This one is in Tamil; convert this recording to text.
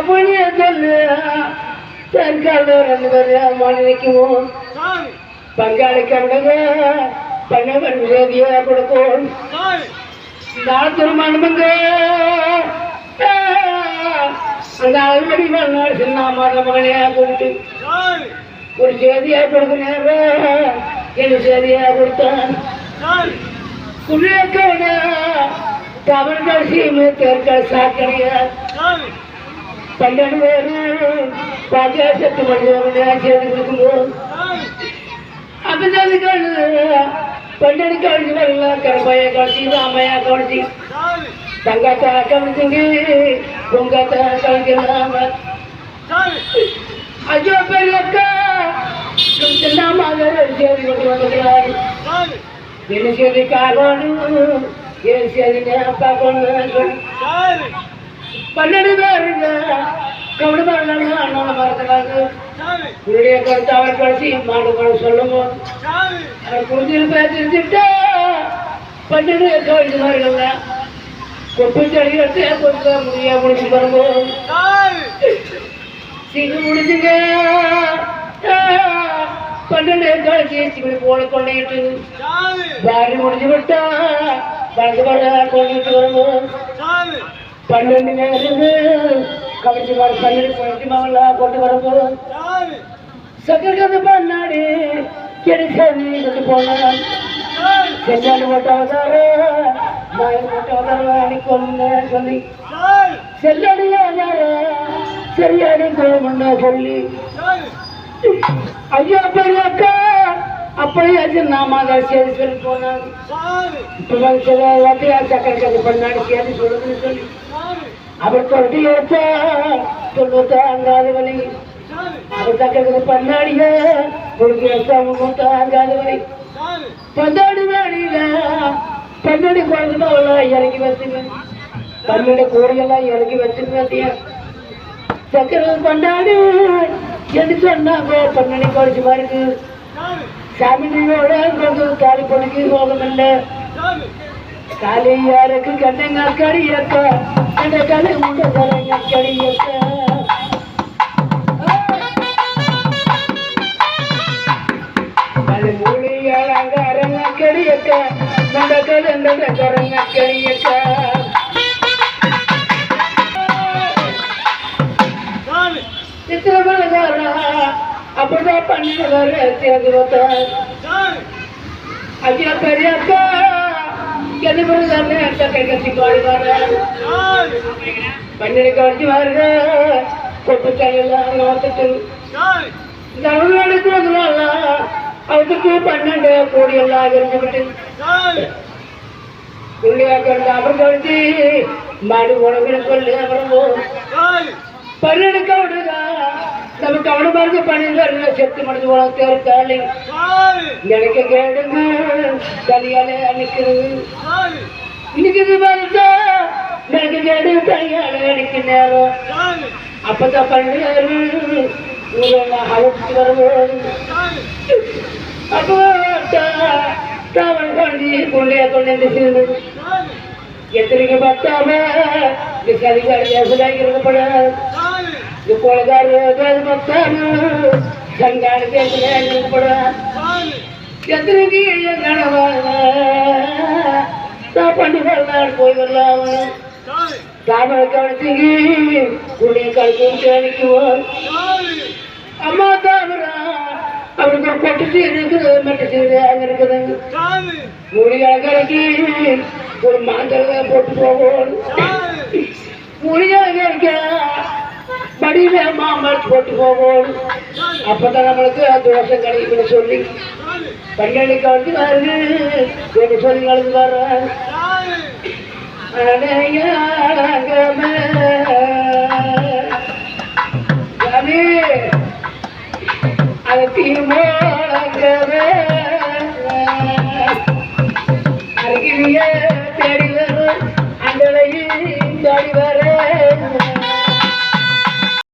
அப்படியே சொல்லு தற்கால 2 பேரும் மனைவிக்குவோம் பங்காளி கவிடங்க பண்ணவன் சேதியா கொடுப்போம் நாள் திருமணமுங்க அந்த அறுவடை நாள் சின்ன மகனையா கூப்பிட்டு ஒரு சேதியா கொடுக்க நேரம் எனக்கு சேதியா கொடுத்தான் குடியக்கவன தமிழ்கள் சீமை தேர்தல் சாக்கடையா 12 பேரும் பாஜகத்து மனிதர்களா சேர்ந்து கொடுக்கும்போது அப்பதான் 12 கழிச்சு வரலாம் கரப்பையா கழிச்சு ராமையா கழிச்சு தங்கத்தா கழிச்சுங்க பொங்கத்தா கழிக்கலாம் ஐயோ பெரியக்கா சேதி கொண்டு வந்துக்கிறார் என்ன சேதி காரணம் என் சேதி அப்பா கொண்டு 12 பேருங்க கவலை வரலாங்க அண்ணால மறக்கிறாங்க உன்னுடைய கருத்து அவர் கழிச்சு மாடு கூட சொல்லுங்க அவர் குடிஞ்சில் பேசிட்டு 12 கழிச்சு மாறுங்க கொப்பு செடி எடுத்து கொண்டு முடியா முடிச்சு வரும்போது சீக்கிரம் முடிஞ்சுங்க 12 கழிச்சு இப்படி போல கொண்டுட்டு பாரி முடிஞ்சு விட்டா வளர்ந்து வர கொண்டுட்டு வரும்போது 12 பேருக்கு கவிச்சு வர 12 குழந்தை மகளா கொண்டு வரும்போது சக்கரகதை பண்ணாடி கிடைச்சாதி கொண்டு போனான் செஞ்சாடு போட்டாவதாரு மாயம் போட்டாவதாரு அணிக்கொண்டு சொல்லி செல்லடியாரு சரியாடி கோமண்ண சொல்லி ஐயா பெரியக்கா அப்படியே நாம சேதி சொல்லி போனான் இப்ப வார்த்தையா சக்கரகதை பண்ணாடி சேதி சொல்லுதுன்னு சொல்லி அவர் தொட்டி எடுத்தா 94 வலி அவர் சக்கரகதை பண்ணாடிய கொடுக்க 34 வலி 12 வேடியில 12 குழந்தைலாம் இறங்கி வச்சுங்க 12 கோடியெல்லாம் இறங்கி வச்சுங்க சக்கரகதை பண்ணாடி என்று சொன்னாங்க 12 குறைச்சி பாருங்க சாமியோட தாலி பொண்ணுக்கு ரோகம் இல்லை காலை யாருக்கு கண்ணுங்க கடியக்கா அந்த கலை முண்ட கலைங்க கடியக்கா அது மூலியாங்க அரங்க கடியக்கா முண்ட கலந்த கரங்க கடியக்கா சித்திரமலகாரா அப்படிதான் பண்ணி சேர்ந்து வந்தார் ஐயா பெரியக்கா என்ன பண்ணுறாங்க கட்சி பாடுவாங்க 12 கழிச்சு வாருங்க கொப்பு தலையெல்லாம் நோத்துட்டு தமிழ்நாடுக்கு வந்துடுவாங்க அவருக்கு 12 கோடியெல்லாம் இருந்துக்கிட்டு உள்ளியாக்க அப்புறம் கழிச்சு மாடு உணவுன்னு சொல்லி அப்புறம் 12 கவுடுங்க நமக்கு அவனை மருந்து 12 செத்து மடிஞ்சு உனக்கு இருக்காளி எனக்கு கேடுங்க தனியாலே அன்னைக்கிறது இன்னைக்கு இது மாதிரி எனக்கு கேடு தனியாலே அன்னைக்கு நேரம் அப்பதான் 12 ஊரெல்லாம் அழைச்சிட்டு வரும்போது அப்போ தாவன் கொண்டு கொள்ளையா கொண்டு சேர்ந்து எத்தனைக்கு பார்த்தாம சரிகாரியா இருக்கப்படாது கொலகார பார்த்தாம சங்காளுக்கு இருக்கப்படாது எத்தனைக்கு சாப்பாண்டு வரலாம் போய் வரலாம் தாமரை கழிச்சு குடிய கழிச்சு அணிக்குவோம் அம்மா தாமரா அவருக்கு ஒரு பொட்டு சீர் இருக்குது மெட்டு சீர் அங்க இருக்குதுங்க முடிய கரைக்கு ஒரு மாந்தர போட்டு போவோம் முடியாக இருக்க படியில மாம்பழத்து போட்டு போவோம் அப்பதான் நம்மளுக்கு தோஷம் கிடைக்குன்னு சொல்லி 12 கழிச்சு வருது என்று சொல்லி கலந்து வர்றேன் அதை தீர்மானங்கவே அருகிலேயே தேடி வரும் அங்களையும் தேடி வரும்